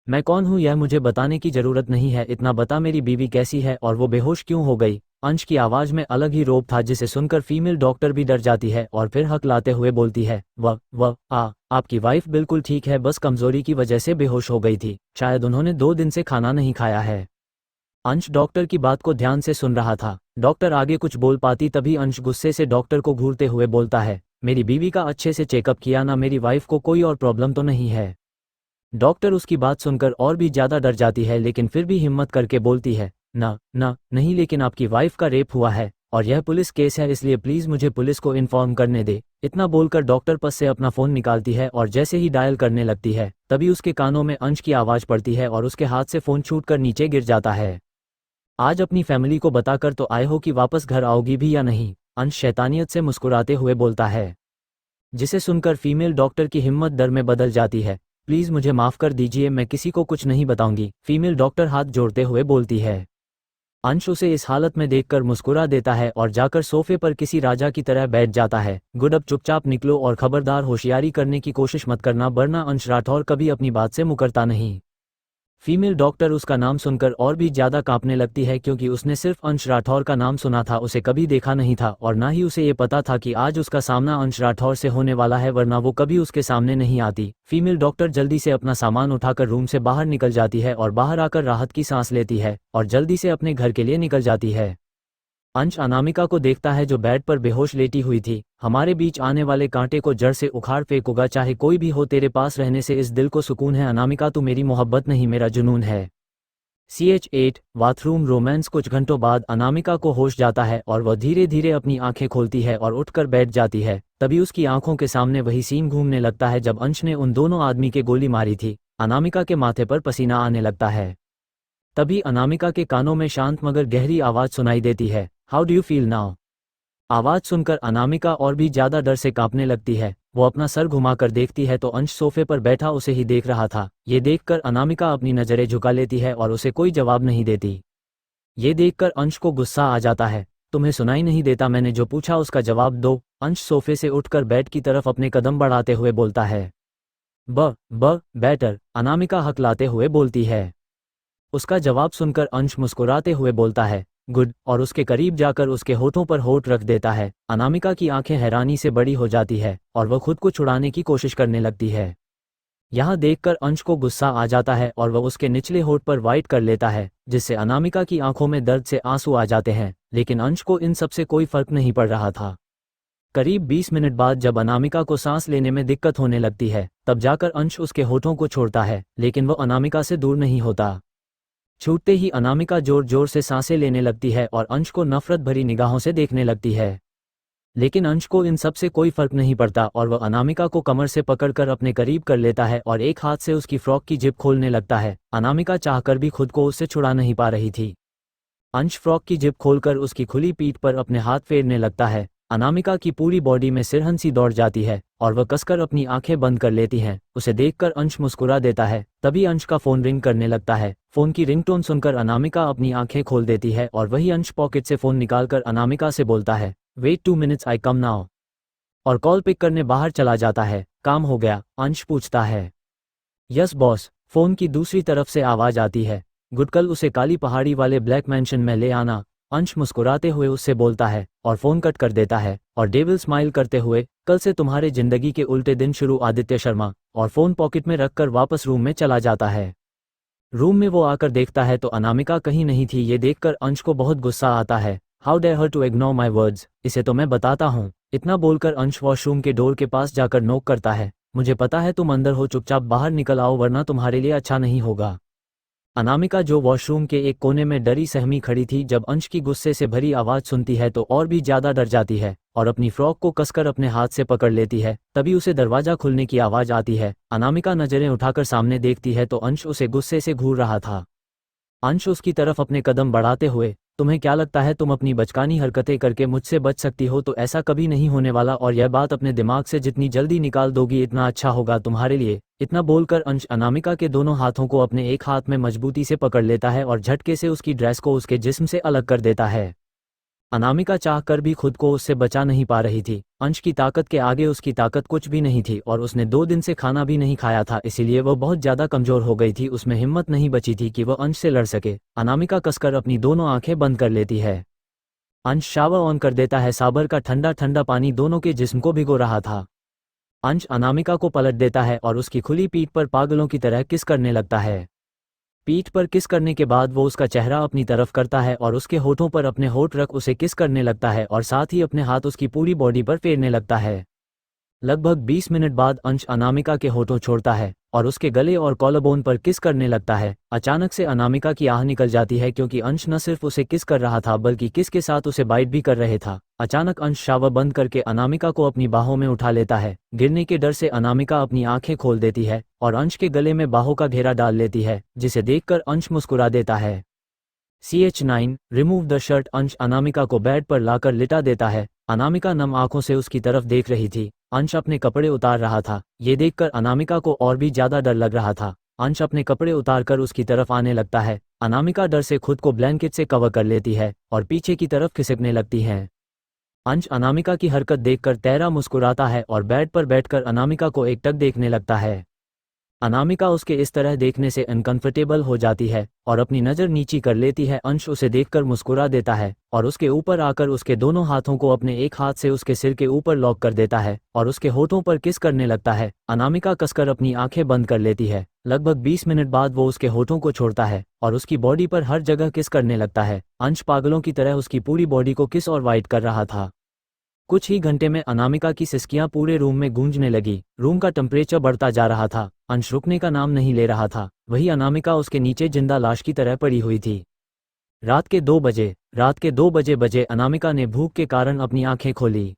मैं कौन हूँ यह मुझे बताने की जरूरत नहीं है, इतना बता मेरी बीवी कैसी है और वो बेहोश क्यों हो गई। अंश की आवाज में अलग ही रोब था जिसे सुनकर फीमेल डॉक्टर भी डर जाती है और फिर हकलाते हुए बोलती है, आपकी वाइफ बिल्कुल ठीक है, बस कमजोरी की वजह से बेहोश हो गई थी, शायद उन्होंने 2 दिन से खाना नहीं खाया है। अंश डॉक्टर की बात को ध्यान से सुन रहा था। डॉक्टर आगे कुछ बोल पाती तभी अंश गुस्से से डॉक्टर को घूरते हुए बोलता है, मेरी बीवी का अच्छे से चेकअप किया ना, मेरी वाइफ को कोई और प्रॉब्लम तो नहीं है। डॉक्टर उसकी बात सुनकर और भी ज्यादा डर जाती है लेकिन फिर भी हिम्मत करके बोलती है, नहीं, लेकिन आपकी वाइफ का रेप हुआ है और यह पुलिस केस है, इसलिए प्लीज मुझे पुलिस को इन्फॉर्म करने दे। इतना बोलकर डॉक्टर पस से अपना फोन निकालती है और जैसे ही डायल करने लगती है तभी उसके कानों में अंश की आवाज पड़ती है और उसके हाथ से फोन छूटकर नीचे गिर जाता है। आज अपनी फैमिली को बताकर तो आए हो कि वापस घर आओगी भी या नहीं? अंश शैतानियत से मुस्कुराते हुए बोलता है, जिसे सुनकर फीमेल डॉक्टर की हिम्मत डर में बदल जाती है। प्लीज मुझे माफ कर दीजिए, मैं किसी को कुछ नहीं बताऊंगी, फीमेल डॉक्टर हाथ जोड़ते हुए बोलती है। अंश उसे इस हालत में देखकर मुस्कुरा देता है और जाकर सोफे पर किसी राजा की तरह बैठ जाता है। गुड, अब चुपचाप निकलो और खबरदार होशियारी करने की कोशिश मत करना, वरना अंश राठौर कभी अपनी बात से मुकरता नहीं। फीमेल डॉक्टर उसका नाम सुनकर और भी ज्यादा कांपने लगती है क्योंकि उसने सिर्फ अंश राठौर का नाम सुना था, उसे कभी देखा नहीं था और ना ही उसे ये पता था कि आज उसका सामना अंश राठौर से होने वाला है, वरना वो कभी उसके सामने नहीं आती। फीमेल डॉक्टर जल्दी से अपना सामान उठाकर रूम से बाहर निकल जाती है और बाहर आकर राहत की सांस लेती है और जल्दी से अपने घर के लिए निकल जाती है। अंश अनामिका को देखता है जो बेड पर बेहोश लेटी हुई थी। हमारे बीच आने वाले कांटे को जड़ से उखाड़ फेंकूंगा, चाहे कोई भी हो, तेरे पास रहने से इस दिल को सुकून है अनामिका, तू मेरी मोहब्बत नहीं मेरा जुनून है। CH8 bathroom romance. कुछ घंटों बाद अनामिका को होश जाता है और वह धीरे धीरे अपनी आंखें खोलती है और उठकर बैठ जाती है। तभी उसकी आंखों के सामने वही सीन घूमने लगता है जब अंश ने उन दोनों आदमी के गोली मारी थी। अनामिका के माथे पर पसीना आने लगता है। तभी अनामिका के कानों में शांत मगर गहरी आवाज सुनाई देती है, how do you feel now? आवाज सुनकर अनामिका और भी ज्यादा डर से कांपने लगती है। वो अपना सर घुमाकर देखती है तो अंश सोफे पर बैठा उसे ही देख रहा था। ये देखकर अनामिका अपनी नजरें झुका लेती है और उसे कोई जवाब नहीं देती। ये देखकर अंश को गुस्सा आ जाता है, तुम्हें सुनाई नहीं देता? मैंने जो पूछा उसका जवाब दो। अंश सोफे से उठकर बेड की तरफ अपने कदम बढ़ाते हुए बोलता है। बेटर, अनामिका हकलाते हुए बोलती है। उसका जवाब सुनकर अंश मुस्कुराते हुए बोलता है, गुड, और उसके करीब जाकर उसके होठों पर होठ रख देता है। अनामिका की आंखें हैरानी से बड़ी हो जाती है और वह खुद को छुड़ाने की कोशिश करने लगती है। यहाँ देखकर अंश को गुस्सा आ जाता है और वह उसके निचले होठ पर वाइट कर लेता है, जिससे अनामिका की आंखों में दर्द से आंसू आ जाते हैं। लेकिन अंश को इन सब से कोई फर्क नहीं पड़ रहा था। करीब 20 मिनट बाद जब अनामिका को सांस लेने में दिक्कत होने लगती है तब जाकर अंश उसके होठों को छोड़ता है, लेकिन वह अनामिका से दूर नहीं होता। छूटते ही अनामिका जोर जोर से सांसें लेने लगती है और अंश को नफरत भरी निगाहों से देखने लगती है। लेकिन अंश को इन सब से कोई फर्क नहीं पड़ता और वह अनामिका को कमर से पकड़कर अपने करीब कर लेता है और एक हाथ से उसकी फ्रॉक की जिप खोलने लगता है। अनामिका चाहकर भी खुद को उससे छुड़ा नहीं पा रही थी। अंश फ्रॉक की जिप खोलकर उसकी खुली पीठ पर अपने हाथ फेरने लगता है। अनामिका की पूरी बॉडी में सिरहन सी दौड़ जाती है और वह कसकर अपनी आंखें बंद कर लेती हैं। उसे देखकर अंश मुस्कुरा देता है। तभी अंश का फोन रिंग करने लगता है। फोन की रिंगटोन सुनकर अनामिका अपनी आंखें खोल देती है और वही अंश पॉकेट से फोन निकालकर अनामिका से बोलता है, वेट 2 मिनट्स, आई कम नाउ, और कॉल पिक करने बाहर चला जाता है। काम हो गया? अंश पूछता है। यस बॉस, फोन की दूसरी तरफ से आवाज आती है। गुड, कल उसे काली पहाड़ी वाले ब्लैक मैंशन में ले आना। अंश मुस्कुराते हुए उससे बोलता है और फोन कट कर देता है और डेविल स्माइल करते हुए, कल से तुम्हारे जिंदगी के उल्टे दिन शुरू, आदित्य शर्मा, और फोन पॉकेट में रखकर वापस रूम में चला जाता है। रूम में वो आकर देखता है तो अनामिका कहीं नहीं थी। ये देखकर अंश को बहुत गुस्सा आता है। How dare her to ignore my words, इसे तो मैं बताता हूँ। इतना बोलकर अंश वॉशरूम के डोर के पास जाकर नॉक करता है। मुझे पता है तुम अंदर हो, चुपचाप बाहर निकल आओ वरना तुम्हारे लिए अच्छा नहीं होगा। अनामिका जो वॉशरूम के एक कोने में डरी सहमी खड़ी थी, जब अंश की गुस्से से भरी आवाज सुनती है तो और भी ज्यादा डर जाती है और अपनी फ्रॉक को कसकर अपने हाथ से पकड़ लेती है। तभी उसे दरवाजा खुलने की आवाज आती है। अनामिका नजरें उठाकर सामने देखती है तो अंश उसे गुस्से से घूर रहा था। अंश उसकी तरफ अपने कदम बढ़ाते हुए, तुम्हें क्या लगता है तुम अपनी बचकानी हरकतें करके मुझसे बच सकती हो? तो ऐसा कभी नहीं होने वाला और यह बात अपने दिमाग से जितनी जल्दी निकाल दोगी इतना अच्छा होगा तुम्हारे लिए। इतना बोलकर अंश अनामिका के दोनों हाथों को अपने एक हाथ में मजबूती से पकड़ लेता है और झटके से उसकी ड्रेस को उसके जिस्म से अलग कर देता है। अनामिका चाह कर भी खुद को उससे बचा नहीं पा रही थी। अंश की ताकत के आगे उसकी ताकत कुछ भी नहीं थी और उसने 2 दिन से खाना भी नहीं खाया था, इसीलिए वह बहुत ज़्यादा कमज़ोर हो गई थी। उसमें हिम्मत नहीं बची थी कि वह अंश से लड़ सके। अनामिका कसकर अपनी दोनों आंखें बंद कर लेती है। अंश शावर ऑन कर देता है। साबर का ठंडा ठंडा पानी दोनों के जिस्म को भिगो रहा था। अंश अनामिका को पलट देता है और उसकी खुली पीठ पर पागलों की तरह किस करने लगता है। पीठ पर किस करने के बाद वो उसका चेहरा अपनी तरफ करता है और उसके होठों पर अपने होठ रख उसे किस करने लगता है और साथ ही अपने हाथ उसकी पूरी बॉडी पर फेरने लगता है। लगभग 20 मिनट बाद अंश अनामिका के होठों छोड़ता है और उसके गले और कॉलरबोन पर किस करने लगता है। अचानक से अनामिका की आह निकल जाती है क्योंकि अंश न सिर्फ उसे किस कर रहा था बल्कि किस के साथ उसे बाइट भी कर रहे था। अचानक अंश शावर बंद करके अनामिका को अपनी बाहों में उठा लेता है। गिरने के डर से अनामिका अपनी आंखें खोल देती है और अंश के गले में बाहों का घेरा डाल लेती है, जिसे देखकर अंश मुस्कुरा देता है। CH9 remove the shirt. अंश अनामिका को बेड पर लाकर लिटा देता है। अनामिका नम आंखों से उसकी तरफ देख रही थी। अंश अपने कपड़े उतार रहा था। ये देखकर अनामिका को और भी ज्यादा डर लग रहा था। अंश अपने कपड़े उतारकर उसकी तरफ आने लगता है। अनामिका डर से खुद को ब्लैंकेट से कवर कर लेती है और पीछे की तरफ खिसकने लगती है। अंश अनामिका की हरकत देखकर तैरा मुस्कुराता है और बेड पर बैठकर अनामिका को एकटक देखने लगता है। अनामिका उसके इस तरह देखने से अनकंफर्टेबल हो जाती है और अपनी नज़र नीची कर लेती है। अंश उसे देखकर मुस्कुरा देता है और उसके ऊपर आकर उसके दोनों हाथों को अपने एक हाथ से उसके सिर के ऊपर लॉक कर देता है और उसके होठों पर किस करने लगता है। अनामिका कसकर अपनी आंखें बंद कर लेती है। लगभग 20 मिनट बाद वो उसके होठों को छोड़ता है और उसकी बॉडी पर हर जगह किस करने लगता है। अंश पागलों की तरह उसकी पूरी बॉडी को किस और वाइट कर रहा था। कुछ ही घंटे में अनामिका की सिसकियां पूरे रूम में गूंजने लगी। रूम का टेम्परेचर बढ़ता जा रहा था। अंश रुकने का नाम नहीं ले रहा था। वही अनामिका उसके नीचे जिंदा लाश की तरह पड़ी हुई थी। रात के 2 बजे अनामिका ने भूख के कारण अपनी आंखें खोली।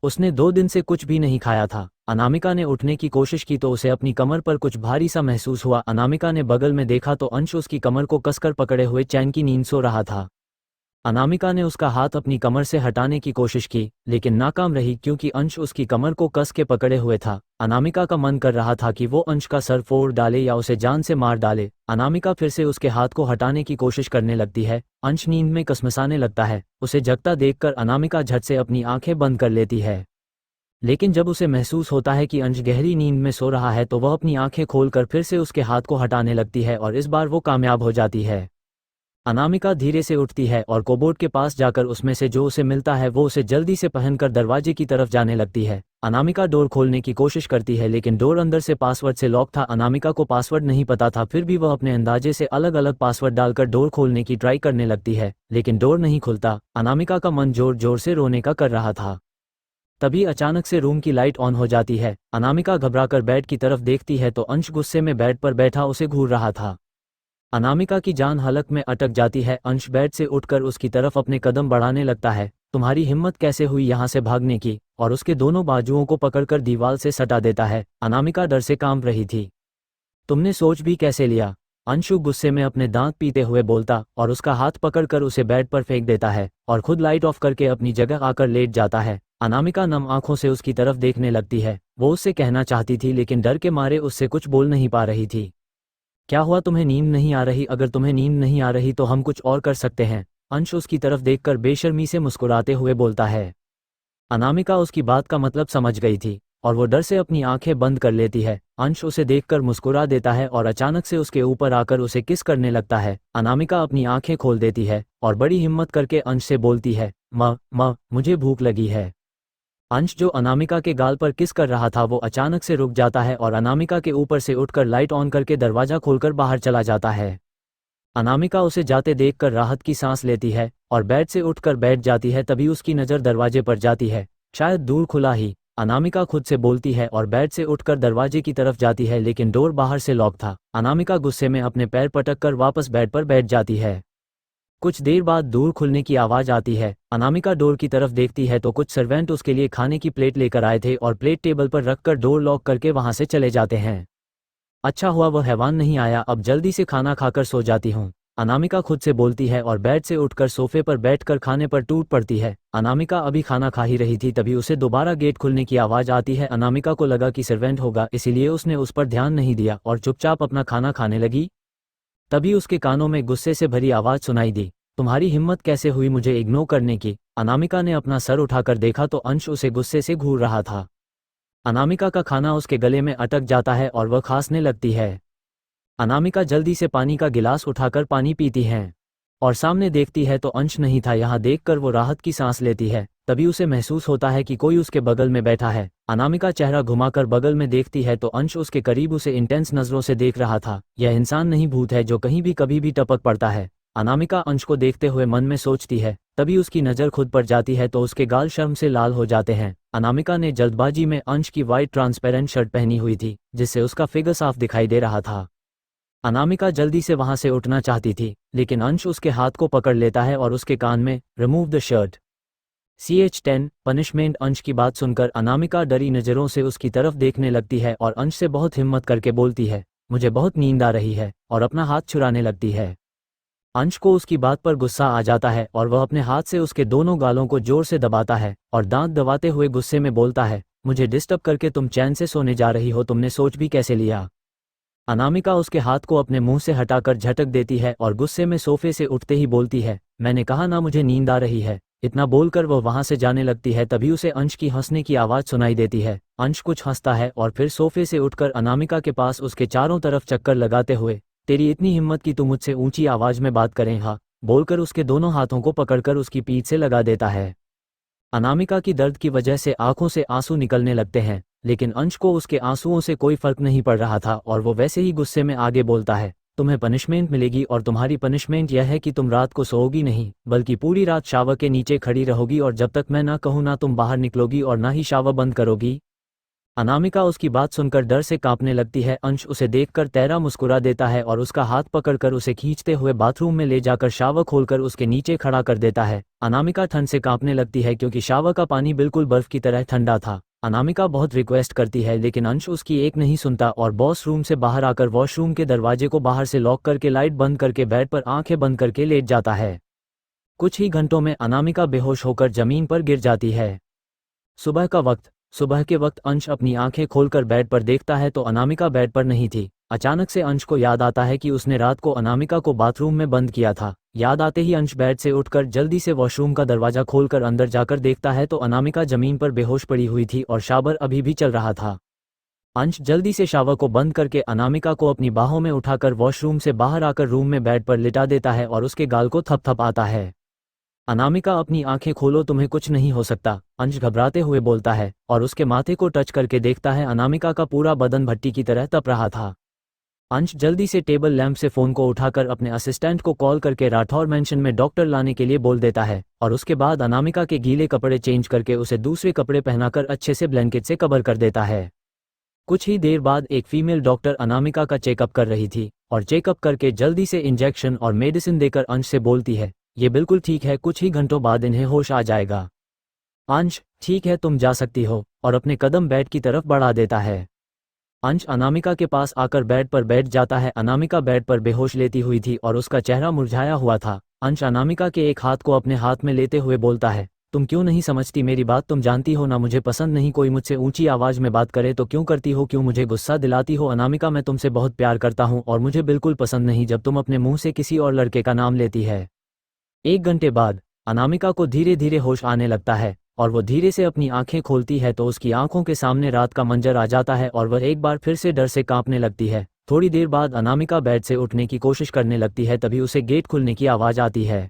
उसने 2 दिन से कुछ भी नहीं खाया था। अनामिका ने उठने की कोशिश की तो उसे अपनी कमर पर कुछ भारी सा महसूस हुआ। अनामिका ने बगल में देखा तो अंश उसकी कमर को कसकर पकड़े हुए चैन की नींद सो रहा था। अनामिका ने उसका हाथ अपनी कमर से हटाने की कोशिश की लेकिन नाकाम रही क्योंकि अंश उसकी कमर को कस के पकड़े हुए था। अनामिका का मन कर रहा था कि वो अंश का सर फोड़ डाले या उसे जान से मार डाले। अनामिका फिर से उसके हाथ को हटाने की कोशिश करने लगती है। अंश नींद में कसमसाने लगता है। उसे जगता देखकर अनामिका झट से अपनी आंखें बंद कर लेती है। लेकिन जब उसे महसूस होता है कि अंश गहरी नींद में सो रहा है तो वह अपनी आंखें खोलकर फिर से उसके हाथ को हटाने लगती है और इस बार वो कामयाब हो जाती है। अनामिका धीरे से उठती है और कोबोर्ड के पास जाकर उसमें से जो उसे मिलता है वो उसे जल्दी से पहनकर दरवाजे की तरफ जाने लगती है। अनामिका डोर खोलने की कोशिश करती है लेकिन डोर अंदर से पासवर्ड से लॉक था। अनामिका को पासवर्ड नहीं पता था, फिर भी वह अपने अंदाजे से अलग अलग पासवर्ड डालकर डोर खोलने की ट्राई करने लगती है लेकिन डोर नहीं खुलता। अनामिका का मन जोर जोर से रोने का कर रहा था। तभी अचानक से रूम की लाइट ऑन हो जाती है। अनामिका घबराकर बेड की तरफ देखती है तो अंश गुस्से में बेड पर बैठा उसे घूर रहा था। अनामिका की जान हलक में अटक जाती है। अंश बेड से उठकर उसकी तरफ अपने कदम बढ़ाने लगता है। तुम्हारी हिम्मत कैसे हुई यहाँ से भागने की, और उसके दोनों बाजुओं को पकड़कर दीवार से सटा देता है। अनामिका डर से कांप रही थी। तुमने सोच भी कैसे लिया? अंशु गुस्से में अपने दांत पीते हुए बोलता और उसका हाथ पकड़कर उसे बेड पर फेंक देता है और खुद लाइट ऑफ करके अपनी जगह आकर लेट जाता है। अनामिका नम आंखों से उसकी तरफ देखने लगती है। वो उससे कहना चाहती थी लेकिन डर के मारे उससे कुछ बोल नहीं पा रही थी। क्या हुआ, तुम्हें नींद नहीं आ रही? अगर तुम्हें नींद नहीं आ रही तो हम कुछ और कर सकते हैं। अंश उसकी तरफ देखकर बेशर्मी से मुस्कुराते हुए बोलता है। अनामिका उसकी बात का मतलब समझ गई थी और वो डर से अपनी आंखें बंद कर लेती है। अंश उसे देखकर मुस्कुरा देता है और अचानक से उसके ऊपर आकर उसे किस करने लगता है। अनामिका अपनी आंखें खोल देती है और बड़ी हिम्मत करके अंश से बोलती है, माँ मुझे भूख लगी है। अंश जो अनामिका के गाल पर किस कर रहा था वो अचानक से रुक जाता है और अनामिका के ऊपर से उठकर लाइट ऑन करके दरवाजा खोलकर बाहर चला जाता है। अनामिका उसे जाते देखकर राहत की सांस लेती है और बेड से उठकर बैठ जाती है। तभी उसकी नज़र दरवाजे पर जाती है, शायद दूर खुला ही। अनामिका खुद से बोलती है और बेड से उठकर दरवाजे की तरफ जाती है लेकिन डोर बाहर से लॉक था। अनामिका गुस्से में अपने पैर पटक कर वापस बेड पर बैठ जाती है। कुछ देर बाद दूर खुलने की आवाज़ आती है। अनामिका डोर की तरफ देखती है तो कुछ सर्वेंट उसके लिए खाने की प्लेट लेकर आए थे और प्लेट टेबल पर रखकर डोर लॉक करके वहां से चले जाते हैं। अच्छा हुआ वह हैवान नहीं आया, अब जल्दी से खाना खाकर सो जाती हूँ, अनामिका खुद से बोलती है और बेड से उठकर सोफे पर बैठकर खाने पर टूट पड़ती है। अनामिका अभी खाना खा ही रही थी तभी उसे दोबारा गेट खुलने की आवाज़ आती है। अनामिका को लगा कि सर्वेंट होगा, इसीलिए उसने उस पर ध्यान नहीं दिया और चुपचाप अपना खाना खाने लगी। तभी उसके कानों में गुस्से से भरी आवाज़ सुनाई दी। तुम्हारी हिम्मत कैसे हुई मुझे इग्नोर करने की? अनामिका ने अपना सर उठाकर देखा तो अंश उसे गुस्से से घूर रहा था। अनामिका का खाना उसके गले में अटक जाता है और वह खांसने लगती है। अनामिका जल्दी से पानी का गिलास उठाकर पानी पीती है और सामने देखती है तो अंश नहीं था। यहाँ देखकर वो राहत की सांस लेती है। तभी उसे महसूस होता है कि कोई उसके बगल में बैठा है। अनामिका चेहरा घुमाकर बगल में देखती है तो अंश उसके करीब उसे इंटेंस नजरों से देख रहा था। यह इंसान नहीं भूत है जो कहीं भी कभी भी टपक पड़ता है। अनामिका अंश को देखते हुए मन में सोचती है। तभी उसकी नज़र खुद पर जाती है तो उसके गाल शर्म से लाल हो जाते हैं। अनामिका ने जल्दबाजी में अंश की वाइट ट्रांसपेरेंट शर्ट पहनी हुई थी जिससे उसका फिगर साफ दिखाई दे रहा था। अनामिका जल्दी से वहां से उठना चाहती थी लेकिन अंश उसके हाथ को पकड़ लेता है और उसके कान में remove the shirt CH10 punishment. अंश की बात सुनकर अनामिका डरी नज़रों से उसकी तरफ देखने लगती है और अंश से बहुत हिम्मत करके बोलती है, मुझे बहुत नींद आ रही है, और अपना हाथ छुड़ाने लगती है। अंश को उसकी बात पर गुस्सा आ जाता है और वह अपने हाथ से उसके दोनों गालों को जोर से दबाता है और दांत दबाते हुए गुस्से में बोलता है, मुझे डिस्टर्ब करके तुम चैन से सोने जा रही हो, तुमने सोच भी कैसे लिया? अनामिका उसके हाथ को अपने मुंह से हटाकर झटक देती है और गुस्से में सोफे से उठते ही बोलती है, मैंने कहा ना मुझे नींद आ रही है। इतना बोलकर वह वहां से जाने लगती है। तभी उसे अंश की हंसने की आवाज़ सुनाई देती है। अंश कुछ हंसता है और फिर सोफे से उठकर अनामिका के पास उसके चारों तरफ चक्कर लगाते हुए, तेरी इतनी हिम्मत कि तू मुझसे ऊंची आवाज़ में बात करें, हाँ, बोलकर उसके दोनों हाथों को पकड़कर उसकी पीठ से लगा देता है। अनामिका की दर्द की वजह से आंखों से आंसू निकलने लगते हैं लेकिन अंश को उसके आंसुओं से कोई फर्क नहीं पड़ रहा था और वो वैसे ही गुस्से में आगे बोलता है, तुम्हें पनिशमेंट मिलेगी और तुम्हारी पनिशमेंट यह है कि तुम रात को सोओगी नहीं बल्कि पूरी रात शावर के नीचे खड़ी रहोगी और जब तक मैं ना कहूँ ना तुम बाहर निकलोगी और ना ही शावर बंद करोगी। अनामिका उसकी बात सुनकर डर से कांपने लगती है। अंश उसे देखकर तैरा मुस्कुरा देता है और उसका हाथ पकड़कर उसे खींचते हुए बाथरूम में ले जाकर शावर खोलकर उसके नीचे खड़ा कर देता है। अनामिका ठंड से कांपने लगती है क्योंकि शावर का पानी बिल्कुल बर्फ की तरह ठंडा था। अनामिका बहुत रिक्वेस्ट करती है लेकिन अंश उसकी एक नहीं सुनता और बॉस रूम से बाहर आकर वॉशरूम के दरवाजे को बाहर से लॉक करके लाइट बंद करके बेड पर आंखें बंद करके लेट जाता है। कुछ ही घंटों में अनामिका बेहोश होकर जमीन पर गिर जाती है। सुबह के वक्त अंश अपनी आंखें खोलकर बेड पर देखता है तो अनामिका बेड पर नहीं थी। अचानक से अंश को याद आता है कि उसने रात को अनामिका को बाथरूम में बंद किया था। याद आते ही अंश बेड से उठकर जल्दी से वॉशरूम का दरवाजा खोलकर अंदर जाकर देखता है तो अनामिका जमीन पर बेहोश पड़ी हुई थी और शावर अभी भी चल रहा था। अंश जल्दी से शावर को बंद करके अनामिका को अपनी बाहों में उठाकर वॉशरूम से बाहर आकर रूम में बेड पर लिटा देता है और उसके गाल को थपथपाता है। अनामिका अपनी आंखें खोलो, तुम्हें कुछ नहीं हो सकता, अंश घबराते हुए बोलता है और उसके माथे को टच करके देखता है अनामिका का पूरा बदन भट्टी की तरह तप रहा था। अंश जल्दी से टेबल लैंप से फ़ोन को उठाकर अपने असिस्टेंट को कॉल करके राठौर मैंशन में डॉक्टर लाने के लिए बोल देता है और उसके बाद अनामिका के गीले कपड़े चेंज करके उसे दूसरे कपड़े पहनाकर अच्छे से ब्लैंकेट से कवर कर देता है। कुछ ही देर बाद एक फीमेल डॉक्टर अनामिका का चेकअप कर रही थी और चेकअप करके जल्दी से इंजेक्शन और मेडिसिन देकर अंश से बोलती है, ये बिल्कुल ठीक है, कुछ ही घंटों बाद इन्हें होश आ जाएगा। अंश, ठीक है, तुम जा सकती हो, और अपने कदम बेड की तरफ बढ़ा देता है। अंश अनामिका के पास आकर बेड पर बैठ जाता है। अनामिका बेड पर बेहोश लेटी हुई थी और उसका चेहरा मुरझाया हुआ था। अंश अनामिका के एक हाथ को अपने हाथ में लेते हुए बोलता है, तुम क्यों नहीं समझती मेरी बात? तुम जानती हो ना मुझे पसंद नहीं कोई मुझसे ऊंची आवाज में बात करे तो क्यों करती हो? क्यों मुझे गुस्सा दिलाती हो? अनामिका, मैं तुमसे बहुत प्यार करता हूँ और मुझे बिल्कुल पसंद नहीं जब तुम अपने मुंह से किसी और लड़के का नाम लेती है। 1 घंटे बाद अनामिका को धीरे धीरे होश आने लगता है और वो धीरे से अपनी आंखें खोलती है तो उसकी आंखों के सामने रात का मंजर आ जाता है और वह एक बार फिर से डर से कांपने लगती है। थोड़ी देर बाद अनामिका बेड से उठने की कोशिश करने लगती है, तभी उसे गेट खुलने की आवाज़ आती है।